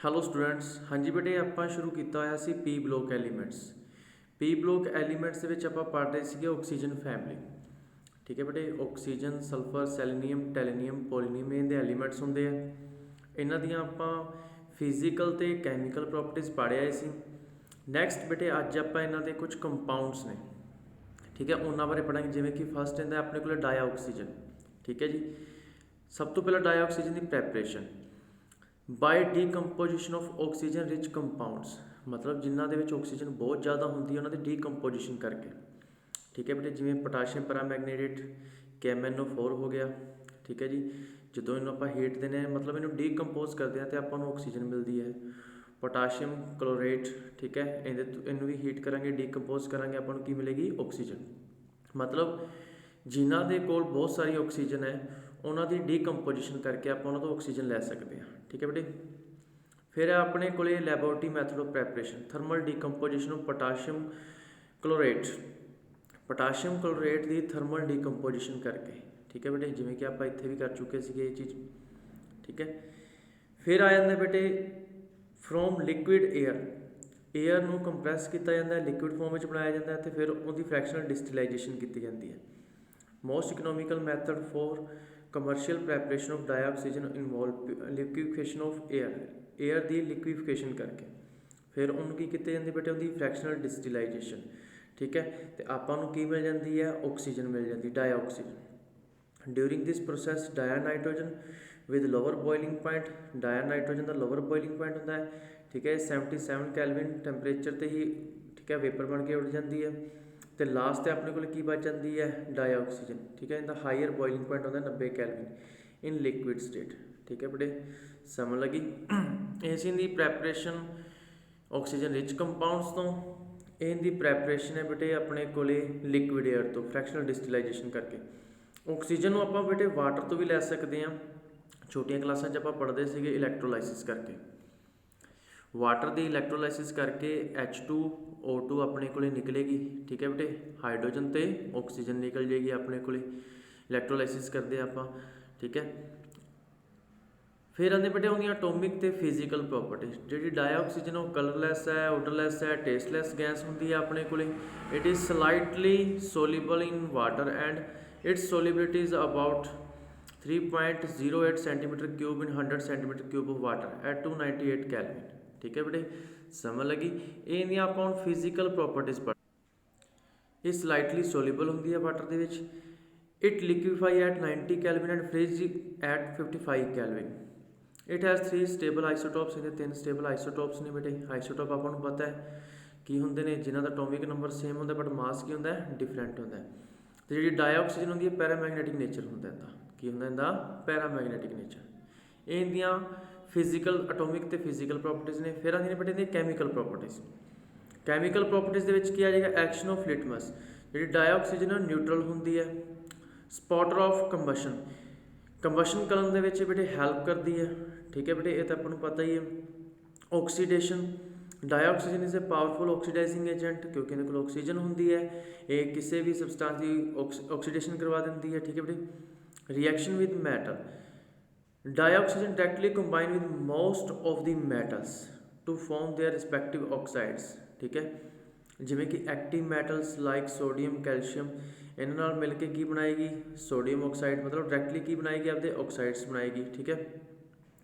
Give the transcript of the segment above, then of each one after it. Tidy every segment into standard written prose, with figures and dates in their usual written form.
Hello students. ਹਾਂਜੀ ਬੇਟੇ, ਆਪਾਂ ਸ਼ੁਰੂ ਕੀਤਾ ਹੋਇਆ ਸੀ ਪੀ ਬਲੋਕ ਐਲੀਮੈਂਟਸ। ਪੀ ਬਲੋਕ ਐਲੀਮੈਂਟਸ ਦੇ ਵਿੱਚ ਆਪਾਂ ਪੜ੍ਹ ਰਹੇ ਸੀਗੇ ਆਕਸੀਜਨ ਫੈਮਿਲੀ। ਠੀਕ ਹੈ ਬੇਟੇ, ਆਕਸੀਜਨ, ਸਲਫਰ, ਸੈਲੀਨੀਅਮ, ਟੈਲੀਨੀਅਮ, ਪੋਲੀਨੀਅਮ ਇਹ ਦੇ ਐਲੀਮੈਂਟਸ ਹੁੰਦੇ ਆ। ਇਹਨਾਂ ਦੀਆਂ ਆਪਾਂ ਫਿਜ਼ੀਕਲ ਤੇ ਕੈਮੀਕਲ ਪ੍ਰੋਪਰਟੀਜ਼ ਪੜ੍ਹ ਆਏ ਸੀ। ਨੈਕਸਟ ਬੇਟੇ ਅੱਜ ਆਪਾਂ ਇਹਨਾਂ ਦੇ ਕੁਝ ਕੰਪਾਊਂਡਸ ਨੇ, ਠੀਕ ਹੈ, ਉਹਨਾਂ ਬਾਰੇ ਪੜ੍ਹਾਂਗੇ। ਜਿਵੇਂ ਕਿ ਫਸਟ ਇਹਦਾ ਆਪਣੇ ਕੋਲ ਡਾਈਆਕਸੀਜਨ। ਠੀਕ ਹੈ ਜੀ, ਸਭ ਤੋਂ ਪਹਿਲਾਂ ਡਾਈਆਕਸੀਜਨ ਦੀ preparation by decomposition of oxygen rich compounds, ਮਤਲਬ ਜਿਨ੍ਹਾਂ ਦੇ ਵਿੱਚ ਆਕਸੀਜਨ ਬਹੁਤ ਜ਼ਿਆਦਾ ਹੁੰਦੀ ਹੈ ਉਹਨਾਂ ਦੀ ਡੀਕੰਪੋਜੀਸ਼ਨ ਕਰਕੇ। ਠੀਕ ਹੈ ਬੇਟੇ, ਜਿਵੇਂ ਪੋਟਾਸ਼ੀਅਮ ਪੈਰਾਮੈਗਨੇਟੇਟ, KMnO4 ਹੋ ਗਿਆ। ਠੀਕ ਹੈ ਜੀ, ਜਦੋਂ ਇਹਨੂੰ ਆਪਾਂ ਹੀਟ ਦਿੰਦੇ ਹਾਂ, ਮਤਲਬ ਇਹਨੂੰ ਡੀਕੰਪੋਜ਼ ਕਰਦੇ ਹਾਂ ਅਤੇ ਆਪਾਂ ਨੂੰ ਆਕਸੀਜਨ ਮਿਲਦੀ ਹੈ। ਪੋਟਾਸ਼ੀਅਮ ਕਲੋਰੇਟ, ਠੀਕ ਹੈ, ਇਹਨੂੰ ਵੀ ਹੀਟ ਕਰਾਂਗੇ, ਡੀਕੰਪੋਜ਼ ਕਰਾਂਗੇ, ਆਪਾਂ ਨੂੰ ਕੀ ਮਿਲੇਗੀ? ਆਕਸੀਜਨ। ਮਤਲਬ ਜਿਨ੍ਹਾਂ ਦੇ ਕੋਲ ਬਹੁਤ ਸਾਰੀ ਆਕਸੀਜਨ ਹੈ ਉਹਨਾਂ ਦੀ ਡੀਕੰਪੋਜੀਸ਼ਨ ਕਰਕੇ ਆਪਾਂ ਉਹਨਾਂ ਤੋਂ ਆਕਸੀਜਨ ਲੈ ਸਕਦੇ ਹਾਂ। ਠੀਕ ਹੈ ਬੇਟੇ, ਫਿਰ ਆਪਣੇ ਕੋਲੇ laboratory method of preparation thermal decomposition of potassium chlorate. Potassium chlorate ਦੀ ਥਰਮਲ ਡੀਕੰਪੋਜੀਸ਼ਨ ਕਰਕੇ। ਠੀਕ ਹੈ ਬੇਟੇ, ਜਿਵੇਂ ਕਿ ਆਪਾਂ ਇੱਥੇ ਵੀ ਕਰ ਚੁੱਕੇ ਸੀਗੇ ਇਹ ਚੀਜ਼। ਠੀਕ ਹੈ, ਫਿਰ ਆ ਜਾਂਦਾ ਬੇਟੇ ਫਰੋਮ ਲਿਕੁਇਡ ਏਅਰ ਨੂੰ ਕੰਪਰੈਸ ਕੀਤਾ ਜਾਂਦਾ, ਲਿਕੁਇਡ ਫਾਰਮ ਵਿੱਚ ਬਣਾਇਆ ਜਾਂਦਾ ਅਤੇ ਫਿਰ ਉਹਦੀ ਫ੍ਰੈਕਸ਼ਨਲ ਡਿਸਟਿਲਾਈਜੇਸ਼ਨ ਕੀਤੀ ਜਾਂਦੀ ਹੈ। Most economical method for commercial preparation of dioxygen involve liquefaction of air ਦੀ ਲਿਕੁਈਫਿਕੇਸ਼ਨ ਕਰਕੇ। ਫਿਰ ਉਹਨੂੰ ਕੀ ਕੀਤੇ ਜਾਂਦੇ ਬੇਟੇ? ਉਹਦੀ ਫ੍ਰੈਕਸ਼ਨਲ ਡਿਸਟਿਲਾਈਜੇਸ਼ਨ। ਠੀਕ ਹੈ, ਅਤੇ ਆਪਾਂ ਨੂੰ ਕੀ ਮਿਲ ਜਾਂਦੀ ਹੈ? ਆਕਸੀਜਨ ਮਿਲ ਜਾਂਦੀ, dioxygen. During this process nitrogen with lower boiling point, nitrogen ਦਾ ਲੋਅਰ ਬੋਇਲਿੰਗ ਪੁਆਇੰਟ ਹੁੰਦਾ ਹੈ। ਠੀਕ ਹੈ, 77 ਕੈਲਵਿਨ ਟੈਂਪਰੇਚਰ 'ਤੇ ਹੀ, ਠੀਕ ਹੈ, ਵੇਪਰ ਬਣ ਕੇ ਉੱਡ ਜਾਂਦੀ ਹੈ। ਅਤੇ ਲਾਸਟ 'ਤੇ ਆਪਣੇ ਕੋਲ ਕੀ ਬਚ ਜਾਂਦੀ ਹੈ? ਡਾਈਆਕਸੀਜਨ। ਠੀਕ ਹੈ, ਇਹਦਾ ਹਾਈਅਰ ਬੋਇਲਿੰਗ ਪੁਆਇੰਟ ਹੁੰਦਾ 90 ਕੈਲਵਿਨ ਇਨ ਲਿਕੁਇਡ ਸਟੇਟ। ਠੀਕ ਹੈ ਬੇਟੇ, ਸਮਝ ਲੱਗੀ? ਇਸ ਦੀ ਪ੍ਰੈਪਰੇਸ਼ਨ ਆਕਸੀਜਨ ਰਿਚ ਕੰਪਾਊਂਡਸ ਤੋਂ। ਇਹਦੀ ਪ੍ਰੈਪਰੇਸ਼ਨ ਹੈ ਬੇਟੇ ਆਪਣੇ ਕੋਲੇ ਲਿਕੁਇਡ ਏਅਰ ਤੋਂ, ਫ੍ਰੈਕਸ਼ਨਲ ਡਿਸਟਿਲਾਈਜੇਸ਼ਨ ਕਰਕੇ। ਆਕਸੀਜਨ ਨੂੰ ਆਪਾਂ ਬੇਟੇ ਵਾਟਰ ਤੋਂ ਵੀ ਲੈ ਸਕਦੇ ਹਾਂ। ਛੋਟੀਆਂ ਕਲਾਸਾਂ 'ਚ ਆਪਾਂ ਪੜ੍ਹਦੇ ਸੀਗੇ ਇਲੈਕਟ੍ਰੋਲਾਈਸਿਸ ਕਰਕੇ। ਵਾਟਰ ਦੀ ਇਲੈਕਟ੍ਰੋਲਾਈਸਿਸ ਕਰਕੇ H2O2 ਆਪਣੇ ਕੋਲੇ ਨਿਕਲੇਗੀ। ਠੀਕ ਹੈ ਬੇਟੇ, ਹਾਈਡਰੋਜਨ ਅਤੇ ਆਕਸੀਜਨ ਨਿਕਲ ਜਾਏਗੀ ਆਪਣੇ ਕੋਲੇ, ਇਲੈਕਟ੍ਰੋਲਾਈਸਿਸ ਕਰਦੇ ਆਪਾਂ। ਠੀਕ ਹੈ, ਫਿਰ ਆਉਂਦੇ ਬੇਟੇ ਉਹਦੀਆਂ ਅਟੋਮਿਕ ਅਤੇ ਫਿਜ਼ੀਕਲ ਪ੍ਰੋਪਰਟੀਜ਼। ਜਿਹੜੀ ਡਾਈਆਕਸੀਜਨ ਉਹ ਕਲਰਲੈਸ ਹੈ, ਓਡਰਲੈਸ ਹੈ, ਟੇਸਟਲੈਸ ਗੈਸ ਹੁੰਦੀ ਹੈ ਆਪਣੇ ਕੋਲੇ। It is slightly soluble in water and its solubility is about 3.08 centimetre cube in 100 centimetre cube of water at 298 kelvin. ਠੀਕ ਹੈ ਬੇਟੇ, ਸਮਝ ਲੱਗੀ? ਇਹਦੀਆਂ ਆਪਾਂ ਹੁਣ ਫਿਜ਼ੀਕਲ ਪ੍ਰੋਪਰਟੀਜ਼ ਪੜ੍ਹ। ਇਹ ਸਲਾਈਟਲੀ ਸੋਲਿਬਲ ਹੁੰਦੀ ਹੈ ਵਾਟਰ ਦੇ ਵਿੱਚ। It liquefy at 90 kelvin and freeze at 55 kelvin. It has 3 stable isotopes. ਇਹਦੇ 3 ਸਟੇਬਲ ਆਈਸੋਟੋਪਸ ਨੇ ਬੇਟੇ। ਆਈਸੋਟੋਪ ਆਪਾਂ ਨੂੰ ਪਤਾ ਹੈ ਕੀ ਹੁੰਦੇ ਨੇ? ਜਿਨ੍ਹਾਂ ਦਾ ਐਟੋਮਿਕ ਨੰਬਰ ਸੇਮ ਹੁੰਦਾ ਬਟ ਮਾਸ ਕੀ ਹੁੰਦਾ ਹੈ? ਡਿਫਰੈਂਟ ਹੁੰਦਾ ਹੈ। ਅਤੇ ਜਿਹੜੀ ਡਾਈਆਕਸੀਜਨ ਹੁੰਦੀ ਹੈ ਪੈਰਾਮੈਗਨੈਟਿਕ ਨੇਚਰ ਹੁੰਦਾ ਇਹਦਾ। ਕੀ ਹੁੰਦਾ ਇਹਦਾ? ਪੈਰਾਮੈਗਨੈਟਿਕ ਨੇਚਰ। ਇਹਦੀਆਂ ਫਿਜ਼ੀਕਲ ਅਟੋਮਿਕ ਅਤੇ ਫਿਜ਼ੀਕਲ ਪ੍ਰੋਪਰਟੀਜ਼ ਨੇ। ਫਿਰ ਆਉਂਦੀਆਂ ਨੇ ਬੇਟੇ ਇਹਦੀਆਂ ਕੈਮੀਕਲ ਪ੍ਰੋਪਰਟੀਜ਼। ਕੈਮੀਕਲ ਪ੍ਰੋਪਰਟੀਜ਼ ਦੇ ਵਿੱਚ ਕੀ ਆ ਜਾਏਗਾ? Action of litmus. ਜਿਹੜੀ ਡਾਈਆਕਸੀਜਨ ਨਿਊਟਰਲ ਹੁੰਦੀ ਹੈ। ਸਪੋਟਰ ਆਫ ਕੰਬਸ਼ਨ ਕਰਨ ਦੇ ਵਿੱਚ ਬੇਟੇ ਹੈਲਪ ਕਰਦੀ ਹੈ। ਠੀਕ ਹੈ ਬੇਟੇ, ਇਹ ਤਾਂ ਆਪਾਂ ਨੂੰ ਪਤਾ ਹੀ ਹੈ। Oxidation, dioxygen is a powerful oxidising agent, ਕਿਉਂਕਿ ਇਹਦੇ ਕੋਲ ਆਕਸੀਜਨ ਹੁੰਦੀ ਹੈ। ਇਹ ਕਿਸੇ ਵੀ ਸਬਸਟੈਂਸ ਦੀ ਆਕਸੀਡੇਸ਼ਨ ਕਰਵਾ ਦਿੰਦੀ ਹੈ। ਠੀਕ ਹੈ ਬੇਟੇ, reaction with metal, dioxygen directly combine with most of the metals to form their respective oxides. ਠੀਕ ਹੈ, ਜਿਵੇਂ ਕਿ active metals like sodium, calcium, ਇਹਨਾਂ ਨਾਲ ਮਿਲ ਕੇ ਕੀ ਬਣਾਏਗੀ? Sodium oxide. ਮਤਲਬ ਡਾਇਰੈਕਟਲੀ ਕੀ ਬਣਾਏਗੀ? ਆਪਦੇ ਆਕਸਾਈਡਸ ਬਣਾਏਗੀ। ਠੀਕ ਹੈ,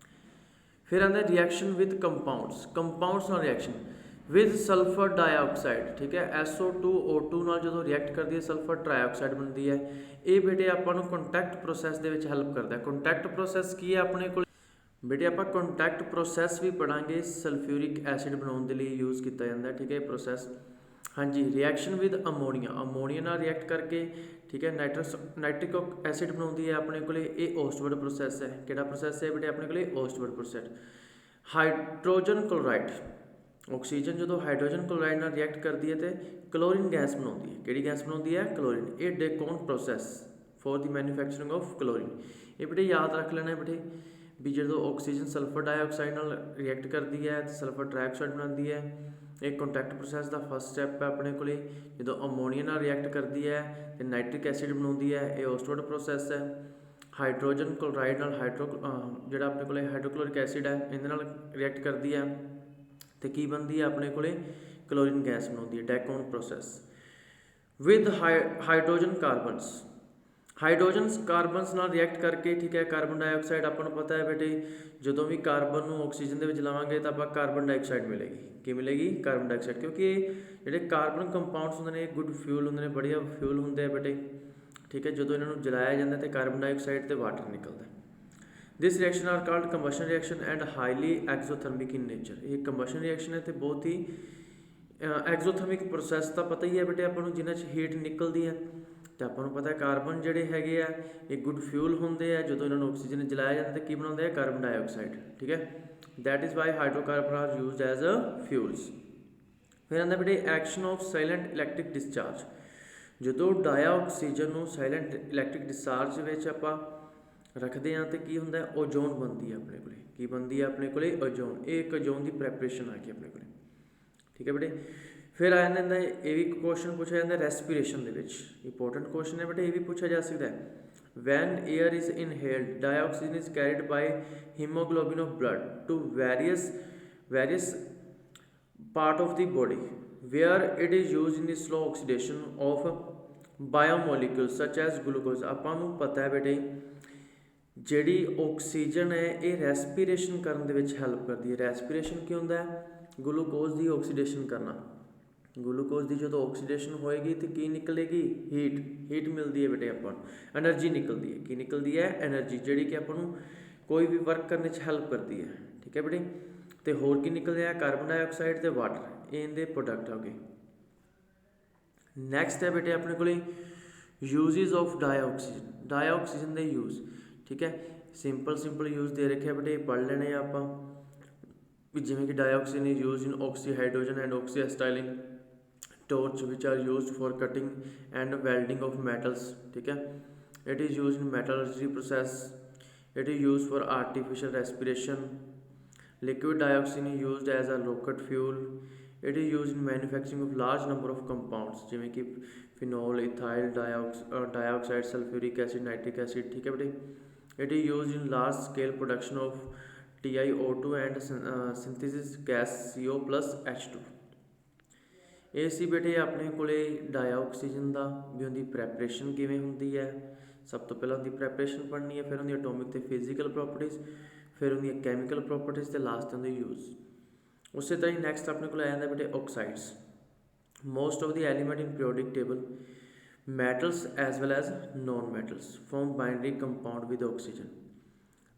ਫਿਰ ਆਉਂਦਾ ਰਿਐਕਸ਼ਨ ਵਿਦ ਕੰਪਾਊਂਡਸ ਨਾਲ ਰਿਐਕਸ਼ਨ ਵਿਦ ਸਲਫਰ ਡਾਈਆਕਸਾਈਡ। ਠੀਕ ਹੈ, SO2O2 ਨਾਲ ਜਦੋਂ ਰਿਐਕਟ ਕਰਦੀ ਹੈ ਸਲਫਰ ਟਰਾਈਆਕਸਾਈਡ ਬਣਦੀ ਹੈ। ਇਹ ਬੇਟੇ ਆਪਾਂ ਨੂੰ ਕੰਟੈਕਟ ਪ੍ਰੋਸੈਸ ਦੇ ਵਿੱਚ ਹੈਲਪ ਕਰਦਾ ਹੈ। ਕੰਟੈਕਟ ਪ੍ਰੋਸੈਸ ਕੀ ਹੈ ਆਪਣੇ ਕੋਲ ਬੇਟੇ? ਆਪਾਂ ਕੰਟੈਕਟ ਪ੍ਰੋਸੈਸ ਵੀ ਪੜਾਂਗੇ। ਸਲਫਿਊਰਿਕ ਐਸਿਡ ਬਣਾਉਣ ਦੇ ਲਈ ਯੂਜ਼ ਕੀਤਾ ਜਾਂਦਾ। ਠੀਕ ਹੈ, ਪ੍ਰੋਸੈਸ। ਹਾਂਜੀ, ਰਿਐਕਸ਼ਨ ਵਿਦ ਅਮੋਨੀਆ ਨਾਲ ਰਿਐਕਟ ਕਰਕੇ, ਠੀਕ ਹੈ, ਨਾਈਟ੍ਰਿਕ ਐਸਿਡ ਬਣਾਉਂਦੀ ਹੈ ਆਪਣੇ ਕੋਲੇ। ਇਹ ਓਸਟਵਰਡ ਪ੍ਰੋਸੈਸ ਹੈ। ਕਿਹੜਾ ਪ੍ਰੋਸੈਸ ਹੈ ਬੇਟੇ ਆਪਣੇ ਕੋਲੇ? ਓਸਟਵਰਡ ਪ੍ਰੋਸੈਸ। ਹਾਈਡਰੋਜਨ ਕਲੋਰਾਈਡ, ਆਕਸੀਜਨ ਜਦੋਂ ਹਾਈਡਰੋਜਨ ਕਲੋਰਾਈਡ ਨਾਲ ਰਿਐਕਟ ਕਰਦੀ ਹੈ ਅਤੇ ਕਲੋਰੀਨ ਗੈਸ ਬਣਾਉਂਦੀ ਹੈ। ਕਿਹੜੀ ਗੈਸ ਬਣਾਉਂਦੀ ਹੈ? ਕਲੋਰੀਨ। ਇਹ Deacon process for the manufacturing of chlorine. ਇਹ ਬੇਟੇ ਯਾਦ ਰੱਖ ਲੈਣਾ ਬੇਟੇ ਵੀ ਜਦੋਂ ਆਕਸੀਜਨ ਸਲਫਰ ਡਾਈਆਕਸਾਈਡ ਨਾਲ ਰਿਐਕਟ ਕਰਦੀ ਹੈ ਅਤੇ ਸਲਫਰ ਟਰਾਈਆਕਸਾਈਡ ਬਣਾਉਂਦੀ ਹੈ। ਇਹ ਕੰਟੈਕਟ ਪ੍ਰੋਸੈਸ ਦਾ ਫਸਟ ਸਟੈਪ ਹੈ ਆਪਣੇ ਕੋਲੇ। ਜਦੋਂ ਅਮੋਨੀਆ ਨਾਲ ਰਿਐਕਟ ਕਰਦੀ ਹੈ ਅਤੇ ਨਾਈਟ੍ਰਿਕ ਐਸਿਡ ਬਣਾਉਂਦੀ ਹੈ, ਇਹ ਓਸਟਵਰਡ ਪ੍ਰੋਸੈਸ ਹੈ। ਹਾਈਡਰੋਜਨ ਕਲੋਰਾਈਡ ਨਾਲ ਜਿਹੜਾ ਆਪਣੇ ਕੋਲੇ ਹਾਈਡਰੋਕਲੋਰਿਕ ਐਸਿਡ ਹੈ ਇਹਦੇ ਨਾਲ ਰਿਐਕਟ ਕਰਦੀ ਹੈ ਤੇ ਕੀ ਬਣਦੀ ਹੈ ਆਪਣੇ ਕੋਲੇ ਕਲੋਰੀਨ ਗੈਸ ਬਣਾਉਂਦੀ ਹੈ ਡੈਕੋਨ ਪ੍ਰੋਸੈਸ ਵਿਦ ਹਾਈਡਰੋਜਨ ਕਾਰਬਨਸ ਹਾਈਡਰੋਜਨ ਕਾਰਬਨਸ ਨਾਲ ਰਿਐਕਟ ਕਰਕੇ ਠੀਕ ਹੈ ਕਾਰਬਨ ਡਾਈਆਕਸਾਈਡ ਆਪਾਂ ਨੂੰ ਪਤਾ ਹੈ ਬੇਟੇ ਜਦੋਂ ਵੀ ਕਾਰਬਨ ਨੂੰ ਆਕਸੀਜਨ ਦੇ ਵਿੱਚ ਲਾਵਾਂਗੇ ਤਾਂ ਆਪਾਂ ਕਾਰਬਨ ਡਾਈਆਕਸਾਈਡ ਮਿਲੇਗੀ ਕੀ ਮਿਲੇਗੀ ਕਾਰਬਨ ਡਾਈਆਕਸਾਈਡ ਕਿਉਂਕਿ ਇਹ ਜਿਹੜੇ ਕਾਰਬਨ ਕੰਪਾਊਂਡਸ ਹੁੰਦੇ ਨੇ ਗੁੱਡ ਫਿਊਲ ਹੁੰਦੇ ਨੇ ਵਧੀਆ ਫਿਊਲ ਹੁੰਦੇ ਆ ਬੇਟੇ ਠੀਕ ਹੈ ਜਦੋਂ ਇਹਨਾਂ ਨੂੰ ਜਲਾਇਆ ਜਾਂਦਾ ਤੇ ਕਾਰਬਨ ਡਾਈਆਕਸਾਈਡ ਤੇ ਵਾਟਰ ਨਿਕਲਦਾ this reaction are called combustion reaction and highly exothermic in nature ਇਹ ਕੰਬਸ਼ਨ ਰਿਐਕਸ਼ਨ ਹੈ ਤੇ ਬਹੁਤ ਹੀ ਐਗਜ਼ੋਥਰਮਿਕ ਪ੍ਰੋਸੈਸ ਤਾਂ ਪਤਾ ਹੀ ਹੈ ਬੇਟੇ ਆਪਾਂ ਨੂੰ ਜਿਨ੍ਹਾਂ 'ਚ ਹੀਟ ਨਿਕਲਦੀ ਹੈ ਤੇ ਆਪਾਂ ਨੂੰ ਪਤਾ ਕਾਰਬਨ ਜਿਹੜੇ ਹੈਗੇ ਆ ਇਹ ਗੁੱਡ ਫਿਊਲ ਹੁੰਦੇ ਆ ਜਦੋਂ ਇਹਨਾਂ ਨੂੰ ਆਕਸੀਜਨ ਜਲਾਇਆ ਜਾਂਦਾ ਤੇ ਕੀ ਬਣਾਉਂਦੇ ਆ ਕਾਰਬਨ ਡਾਈਆਕਸਾਈਡ ਠੀਕ ਹੈ that is why hydrocarbon are used as a fuels ਫਿਰ ਆਉਂਦਾ ਬੇਟੇ action of silent electric discharge ਜਦੋਂ ਡਾਈਆਕਸੀਜਨ ਨੂੰ ਸਾਇਲੈਂਟ ਇਲੈਕਟ੍ਰਿਕ ਡਿਸਚਾਰਜ ਵਿੱਚ ਆਪਾਂ ਰੱਖਦੇ ਹਾਂ ਤੇ ਕੀ ਹੁੰਦਾ ਓਜ਼ੋਨ ਬਣਦੀ ਹੈ ਆਪਣੇ ਕੋਲੇ ਕੀ ਬਣਦੀ ਹੈ ਆਪਣੇ ਕੋਲੇ ਓਜ਼ੋਨ ਇਹ ਇੱਕ ਓਜ਼ੋਨ ਦੀ ਪ੍ਰੈਪਰੇਸ਼ਨ ਆ ਗਈ ਆਪਣੇ ਕੋਲੇ ਠੀਕ ਹੈ ਬੇਟੇ ਫਿਰ ਆ ਜਾਂਦਾ ਇਹ ਵੀ ਕੁਐਸਚਨ ਪੁੱਛਿਆ ਜਾਂਦਾ ਰੈਸਪੀਰੇਸ਼ਨ ਦੇ ਵਿੱਚ ਇੰਪੋਰਟੈਂਟ ਕੁਐਸਚਨ ਹੈ ਬੇਟੇ ਇਹ ਵੀ ਪੁੱਛਿਆ ਜਾ ਸਕਦਾ ਹੈ when air is inhaled dioxin is carried by hemoglobin of blood to various part of the body where it is used in the slow oxidation of biomolecules such as glucose ਆਪਾਂ ਨੂੰ ਪਤਾ ਹੈ ਬੇਟੇ ਜਿਹੜੀ ਆਕਸੀਜਨ ਹੈ ਇਹ respiration ਕਰਨ ਦੇ ਵਿੱਚ ਹੈਲਪ ਕਰਦੀ ਹੈ ਰੈਸਪੀਰੇਸ਼ਨ ਕੀ ਹੁੰਦਾ ਹੈ ਗਲੂਕੋਜ਼ ਦੀ ਆਕਸੀਡੇਸ਼ਨ ਕਰਨਾ ਗਲੂਕੋਜ਼ ਦੀ ਜਦੋਂ ਆਕਸੀਡੇਸ਼ਨ ਹੋਏਗੀ ਤੇ ਕੀ ਨਿਕਲੇਗੀ ਹੀਟ ਮਿਲਦੀ ਹੈ ਬੇਟੇ ਆਪਾਂ ਨੂੰ એનર્ਜੀ ਨਿਕਲਦੀ ਹੈ ਕੀ ਨਿਕਲਦੀ ਹੈ એનર્ਜੀ ਜਿਹੜੀ ਕਿ ਆਪਾਂ ਨੂੰ ਕੋਈ ਵੀ ਵਰਕ ਕਰਨ 'ਚ ਹੈਲਪ ਕਰਦੀ ਹੈ ਠੀਕ ਹੈ ਬੇਟੇ ਤੇ ਹੋਰ ਕੀ ਨਿਕਲਦਾ ਹੈ ਕਾਰਬਨ ਡਾਈਆਕਸਾਈਡ ਤੇ ਵਾਟਰ ਇਹ ਇਹਦੇ ਪ੍ਰੋਡਕਟ ਹੋ ਗਏ ਨੈਕਸਟ ਹੈ ਬੇਟੇ ਆਪਣੇ ਕੋਲੇ ਯੂਜ਼ਸ ਆਫ ਡਾਈਆਕਸੀਜਨ ਦੇ ਯੂਜ਼ ਠੀਕ ਹੈ ਸਿੰਪਲ ਯੂਜ਼ ਦੇ ਰੱਖਿਆ ਬੇਟੇ ਪੜ੍ਹ ਲੈਣੇ ਆ ਆਪਾਂ ਵੀ ਜਿਵੇਂ ਕਿ dioxygen is used in oxyhydrogen and oxyacetylene torch which are used for cutting and welding of metals ठीक है it is used in metallurgy process it is used for artificial respiration liquid dioxin is used as a rocket fuel it is used in manufacturing of large number of compounds ਜਿਵੇਂ ਕਿ phenol ethyl dioxide sulfuric acid nitric acid ठीक है बेटे it is used in large scale production of TiO2 and synthesis gas CO plus H2 ਇਹ ਸੀ ਬੇਟੇ ਆਪਣੇ ਕੋਲੇ ਡਾਈਆਕਸੀਜਨ ਦਾ ਵੀ ਉਹਦੀ ਪ੍ਰੈਪਰੇਸ਼ਨ ਕਿਵੇਂ ਹੁੰਦੀ ਹੈ ਸਭ ਤੋਂ ਪਹਿਲਾਂ ਉਹਦੀ ਪ੍ਰੈਪਰੇਸ਼ਨ ਪੜ੍ਹਨੀ ਹੈ ਫਿਰ ਉਹਦੀ ਐਟੋਮਿਕ ਤੇ ਫਿਜ਼ੀਕਲ ਪ੍ਰੋਪਰਟੀਜ਼ ਫਿਰ ਉਹਦੀਆਂ ਕੈਮੀਕਲ ਪ੍ਰੋਪਰਟੀਜ਼ ਤੇ ਲਾਸਟ ਉਹਦੇ ਯੂਜ਼ ਉਸੇ ਤਰ੍ਹਾਂ ਹੀ ਨੈਕਸਟ ਆਪਣੇ ਕੋਲ ਆ ਜਾਂਦਾ ਬੇਟੇ oxides most of the element in periodic table metals as well as non-metals form binary compound with oxygen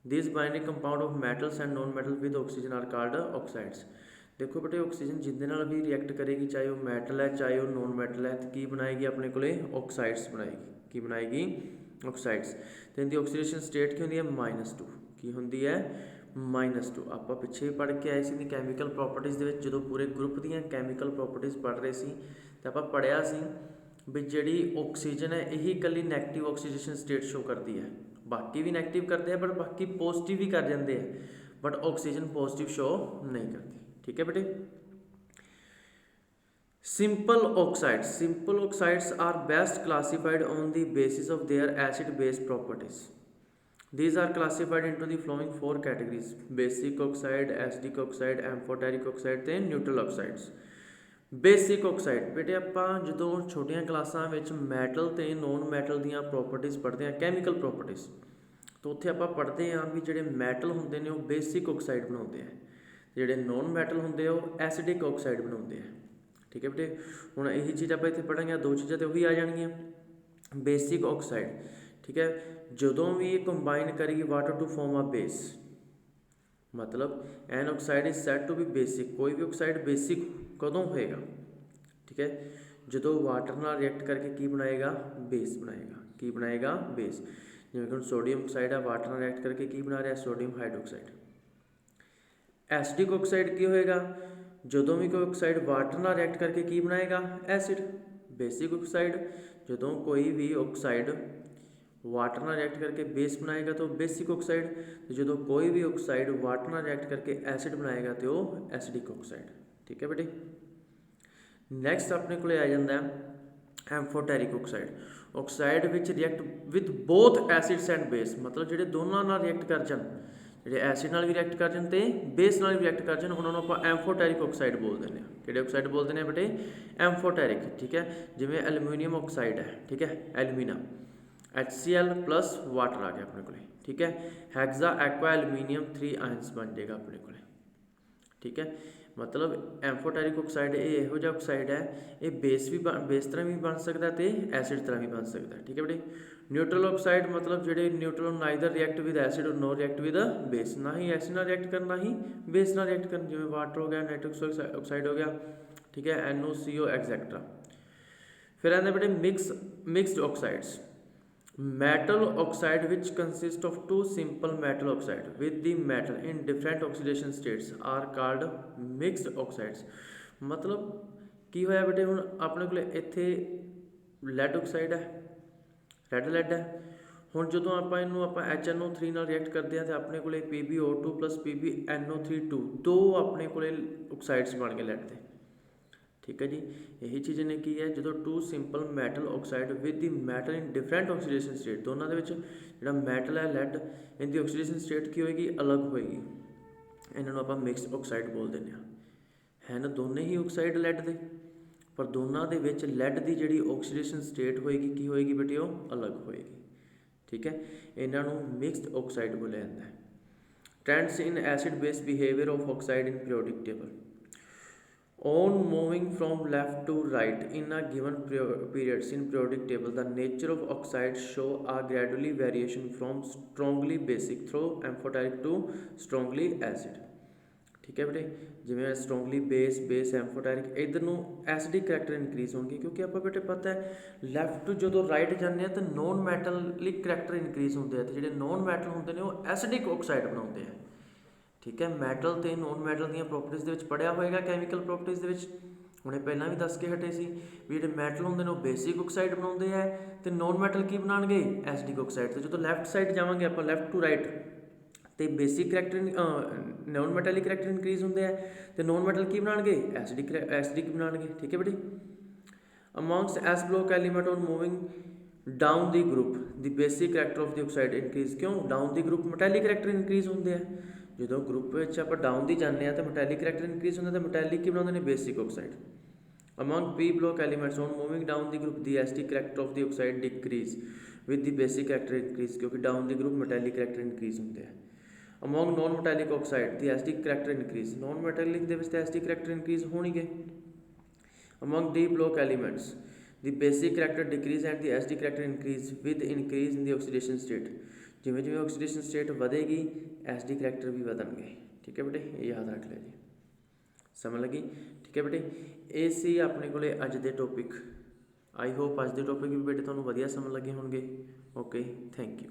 these binary compound of metals and non-metals with oxygen are called oxides देखो बेटे oxygen जिंदे नाल भी react करेगी चाहे वो metal है चाहे वो नॉन मैटल है तो की बनाएगी अपने को ऑक्साइड्स बनाएगी की बनाएगी ऑक्साइड्स तो इनकी ऑक्सीडेशन स्टेट की होंगी है -2 की होंगी है -2 आप पिछे भी पढ़ के आए सी कैमिकल प्रॉपर्टीज़ दे विच जदों पूरे ग्रुप दी कैमिकल प्रॉपर्टीज़ पढ़ रहे सी तो आप पढ़िया सी भी जिहड़ी ऑक्सीजन है यही कल्ली नैगेटिव ऑक्सीडेशन स्टेट शो करती है बाकी भी नैगेटिव करते हैं पर बाकी पॉजिटिव भी कर जाते हैं बट ऑक्सीजन पॉजिटिव शो नहीं करती ठीक है बेटे simple oxides are best classified on the basis of their acid base properties these are classified into the following 4 categories basic oxide acidic oxide amphoteric oxide ਤੇ neutral oxides basic oxide बेटे ਆਪਾਂ ਜਦੋਂ ਛੋਟੀਆਂ ਕਲਾਸਾਂ ਵਿੱਚ ਮੈਟਲ ਤੇ non metal ਦੀਆਂ properties ਪੜ੍ਹਦੇ ਹਾਂ ਕੈਮੀਕਲ ਪ੍ਰੋਪਰਟੀਜ਼ ਤਾਂ ਉੱਥੇ ਆਪਾਂ ਪੜ੍ਹਦੇ ਹਾਂ ਵੀ ਜਿਹੜੇ ਮੈਟਲ ਹੁੰਦੇ ਨੇ ਉਹ ਬੇਸਿਕ ਆਕਸਾਈਡ ਬਣਾਉਂਦੇ ਆ ਜਿਹੜੇ ਨੋਨ ਮੈਟਲ ਹੁੰਦੇ ਆ ਉਹ ਐਸਿਡਿਕ ਆਕਸਾਈਡ ਬਣਾਉਂਦੇ ਆ ਠੀਕ ਹੈ ਬੇਟੇ ਹੁਣ ਇਹੀ ਚੀਜ਼ ਆਪਾਂ ਇੱਥੇ ਪੜਾਂਗੇ ਦੋ ਚੀਜ਼ਾਂ ਤੇ ਉਹੀ ਆ ਜਾਣਗੀਆਂ ਬੇਸਿਕ ਆਕਸਾਈਡ ਠੀਕ ਹੈ ਜਦੋਂ ਵੀ ਇਹ ਕੰਬਾਈਨ ਕਰੇਗੀ water to form a base मतलब an oxide is said to be basic कोई भी ऑक्साइड बेसिक कदों होएगा ठीक है जो वाटर नाल रिएक्ट करके की बनाएगा बेस बनाएगा बेस जिवें कि सोडियम ऑक्साइड है वाटर नाल रिएक्ट करके की बना रहा है सोडियम हाइड्रोक्साइड एसिडिक ऑक्साइड की होएगा जो भी कोई ऑक्साइड वाटर नाल रिएक्ट करके की बनाएगा एसिड बेसिक ऑक्साइड जो कोई भी ऑक्साइड वाटर नाल रिएक्ट करके बेस बनाएगा तो बेसिक ऑक्साइड जो कोई भी ऑक्साइड वाटर नाल रिएक्ट करके एसिड बनाएगा तो एसिडिक ऑक्साइड ठीक है बेटे नैक्सट अपने को आ जाता है ਐਮਫੋਟੈਰਿਕ ਆਕਸਾਈਡ ਵਿੱਚ react with both acids and base, ਮਤਲਬ ਜਿਹੜੇ ਦੋਨਾਂ ਨਾਲ ਰਿਐਕਟ ਕਰ ਜਾਣ, ਜਿਹੜੇ ਐਸਿਡ ਨਾਲ ਵੀ ਰਿਐਕਟ ਕਰ ਜਾਣ ਤੇ ਬੇਸ ਨਾਲ ਵੀ ਰਿਐਕਟ ਕਰ ਜਾਣ, ਉਹਨਾਂ ਨੂੰ ਆਪਾਂ ਐਮਫੋਟੈਰਿਕ ਆਕਸਾਈਡ ਬੋਲ ਦਿੰਦੇ ਹਾਂ। ਕਿਹੜੇ ਆਕਸਾਈਡ ਬੋਲਦੇ ਨੇ ਬੇਟੇ? ਐਮਫੋਟੈਰਿਕ। ਠੀਕ ਹੈ, ਜਿਵੇਂ ਐਲੂਮੀਨੀਅਮ ਆਕਸਾਈਡ ਹੈ, ਠੀਕ ਹੈ, ਐਲੂਮੀਨਾ, HCl ਪਲੱਸ ਵਾਟਰ ਆ ਗਿਆ ਆਪਣੇ ਕੋਲੇ, ਠੀਕ ਹੈ, ਹੈਗਜ਼ਾ ਐਕਵਾ ਐਲੂਮੀਨੀਅਮ 3 ਆਇਨਸ ਬਣ ਜਾਏਗਾ ਆਪਣੇ ਕੋਲੇ। ਠੀਕ ਹੈ, ਮਤਲਬ ਐਮਫੋਟੈਰਿਕ ਆਕਸਾਈਡ ਇਹ ਇਹੋ ਜਿਹਾ ਆਕਸਾਈਡ ਹੈ, ਇਹ ਬੇਸ ਤਰ੍ਹਾਂ ਵੀ ਬਣ ਸਕਦਾ ਤੇ ਐਸਿਡ ਤਰ੍ਹਾਂ ਵੀ ਬਣ ਸਕਦਾ। ਠੀਕ ਹੈ ਬੇਟੇ। ਨਿਊਟਰਲ ਆਕਸਾਈਡ ਮਤਲਬ ਜਿਹੜੇ neutral neither react with acid ਔਰ ਨੋ ਰਿਐਕਟ ਵਿਦ ਬੇਸ, ਨਾ ਹੀ ਐਸਿਡ ਨਾਲ ਰਿਐਕਟ ਕਰਨ, ਨਾ ਹੀ ਬੇਸ ਨਾਲ ਰਿਐਕਟ ਕਰਨ, ਜਿਵੇਂ ਵਾਟਰ ਹੋ ਗਿਆ, ਨਾਈਟ੍ਰਸ ਆਕਸਾਈਡ ਹੋ ਗਿਆ, ਠੀਕ ਹੈ, NOCO ਐਗਜ਼ੈਕਟਰਾ। ਫਿਰ ਆਉਂਦੇ ਬੇਟੇ mixed ਆਕਸਾਈਡਸ। Metal oxide which consists of two simple metal oxide with the metal in different oxidation states are called mixed oxides। मतलब ਕੀ ਹੋਇਆ ਬੇਟੇ, ਹੁਣ ਆਪਣੇ ਕੋਲ ਇੱਥੇ ਲੈਡ ਆਕਸਾਈਡ ਹੈ, ਲੈਡ ਹੈ, ਹੁਣ ਜਦੋਂ ਆਪਾਂ ਇਹਨੂੰ HNO3 ਨਾਲ ਰਿਐਕਟ ਕਰਦੇ ਹਾਂ ਤਾਂ ਆਪਣੇ ਕੋਲੇ PbO2 plus PbNO3 ਦੋ ਆਪਣੇ ਕੋਲੇ ਆਕਸਾਈਡਸ ਬਣ ਗਏ ਲੈਡ ਦੇ। ਠੀਕ ਹੈ ਜੀ, ਇਹੀ ਚੀਜ਼ ਨੇ ਕੀ ਹੈ, ਜਦੋਂ two simple metal oxide with the metal in different oxidation state, ਦੋਨਾਂ ਦੇ ਵਿੱਚ ਜਿਹੜਾ ਮੈਟਲ ਹੈ ਲੈਡ, ਇਹਦੀ ਆਕਸੀਡੇਸ਼ਨ ਸਟੇਟ ਕੀ ਹੋਏਗੀ? ਅਲੱਗ ਹੋਏਗੀ। ਇਹਨਾਂ ਨੂੰ ਆਪਾਂ ਮਿਕਸਡ ਆਕਸਾਈਡ ਬੋਲ ਦਿੰਦੇ ਹਾਂ। ਹਨ ਦੋਨੇ ਹੀ ਆਕਸਾਈਡ ਲੈਡ ਦੇ, ਪਰ ਦੋਨਾਂ ਦੇ ਵਿੱਚ ਲੈਡ ਦੀ ਜਿਹੜੀ ਆਕਸੀਡੇਸ਼ਨ ਸਟੇਟ ਹੋਏਗੀ ਕੀ ਹੋਏਗੀ ਬੇਟੇ? ਉਹ ਅਲੱਗ ਹੋਏਗੀ। ਠੀਕ ਹੈ, ਇਹਨਾਂ ਨੂੰ ਮਿਕਸਡ ਆਕਸਾਈਡ ਬੋਲਿਆ ਜਾਂਦਾ ਹੈ। Trends in acid base behaviour of oxide in periodic table. On moving from left to right in a given periods in periodic table, the nature of oxides show a gradually variation from strongly basic through amphoteric to strongly acid। ठीक है बेटे, जिवें strongly base amphoteric, इधर ਨੂੰ acidic character increase ਹੋਣਗੇ, ਕਿਉਂਕਿ ਆਪਾਂ ਬੇਟੇ ਪਤਾ ਹੈ ਲੈਫਟ ਤੋਂ ਜਦੋਂ ਰਾਈਟ ਜਾਂਦੇ ਆ ਤਾਂ ਨੋਨ ਮੈਟਲਿਕ ਕਰੈਕਟਰ ਇਨਕਰੀਜ਼ ਹੁੰਦੇ ਆ, ਤੇ ਜਿਹੜੇ ਨੋਨ ਮੈਟਲ ਹੁੰਦੇ ਨੇ ਉਹ ਐਸਿਡਿਕ ਆਕਸਾਈਡ ਬਣਾਉਂਦੇ ਆ। ਠੀਕ ਹੈ, ਮੈਟਲ ਤੇ ਨੋਨ ਮੈਟਲ ਦੀਆਂ ਪ੍ਰੋਪਰਟੀਜ਼ ਦੇ ਵਿੱਚ ਪੜਿਆ ਹੋਏਗਾ ਕੈਮੀਕਲ ਪ੍ਰੋਪਰਟੀਜ਼ ਦੇ ਵਿੱਚ, ਹੁਣੇ ਪਹਿਲਾਂ ਵੀ ਦੱਸ ਕੇ ਹਟੇ ਸੀ ਵੀ ਜਿਹੜੇ ਮੈਟਲ ਹੁੰਦੇ ਨੇ ਉਹ ਬੇਸਿਕ ਆਕਸਾਈਡ ਬਣਾਉਂਦੇ ਆ ਤੇ ਨੋਨ ਮੈਟਲ ਕੀ ਬਣਾਉਣਗੇ? Acidic oxide. ਤੇ ਜਦੋਂ ਲੈਫਟ ਸਾਈਡ ਜਾਵਾਂਗੇ ਆਪਾਂ, ਲੈਫਟ ਟੂ ਰਾਈਟ, ਤੇ basic character non metallic character increase ਹੁੰਦੇ ਆ ਤੇ ਨੋਨ ਮੈਟਲ ਕੀ ਬਣਾਉਣਗੇ? ਐਸਿਡਿਕ ਬਣਾਉਣਗੇ। ਠੀਕ ਹੈ ਬੇਟੀ। Amongst S block element on moving down the group the basic character of the oxide increase. ਕਿਉਂ? Down the group metallic character increase ਹੁੰਦੇ ਆ, ਜਦੋਂ ਗਰੁੱਪ ਵਿੱਚ ਆਪਾਂ ਡਾਊਨ ਦੀ ਜਾਂਦੇ ਹਾਂ ਤਾਂ ਮੈਟੈਲਿਕ ਕਰੈਕਟਰ ਇਨਕਰੀਜ਼ ਹੁੰਦਾ, ਤਾਂ ਮੈਟੈਲਿਕ ਕੀ ਬਣਾਉਂਦੇ ਨੇ? Basic oxide. Among P block elements on moving down the group the acidic character of the oxide decrease with the basic character increase, ਕਿਉਂਕਿ down the group metallic character increase ਹੁੰਦੇ ਆ। Among non metallic oxide the acidic character increase, non metallic ਦੇ ਵਿੱਚ ਤਾਂ acidic character increase ਹੋਣਗੇ। Among D block elements the basic character decrease and the acidic character increase with increase in the oxidation state. ਜਿਵੇਂ ਜਿਵੇਂ oxidation state ਵਧੇਗੀ acidic character ਵੀ ਵਧਣਗੇ। ਠੀਕ ਹੈ ਬੇਟੇ, ਇਹ ਯਾਦ ਰੱਖ ਲਿਆ ਜੀ, ਸਮਝ ਲੱਗੀ? ਠੀਕ ਹੈ ਬੇਟੇ, ਇਹ ਸੀ ਆਪਣੇ ਕੋਲੇ ਅੱਜ ਦੇ ਟੋਪਿਕ। ਆਈ ਹੋਪ ਅੱਜ ਦੇ ਟੋਪਿਕ ਵੀ ਬੇਟੇ ਤੁਹਾਨੂੰ ਵਧੀਆ ਸਮਝ ਲੱਗੇ ਹੋਣਗੇ। Okay, thank you.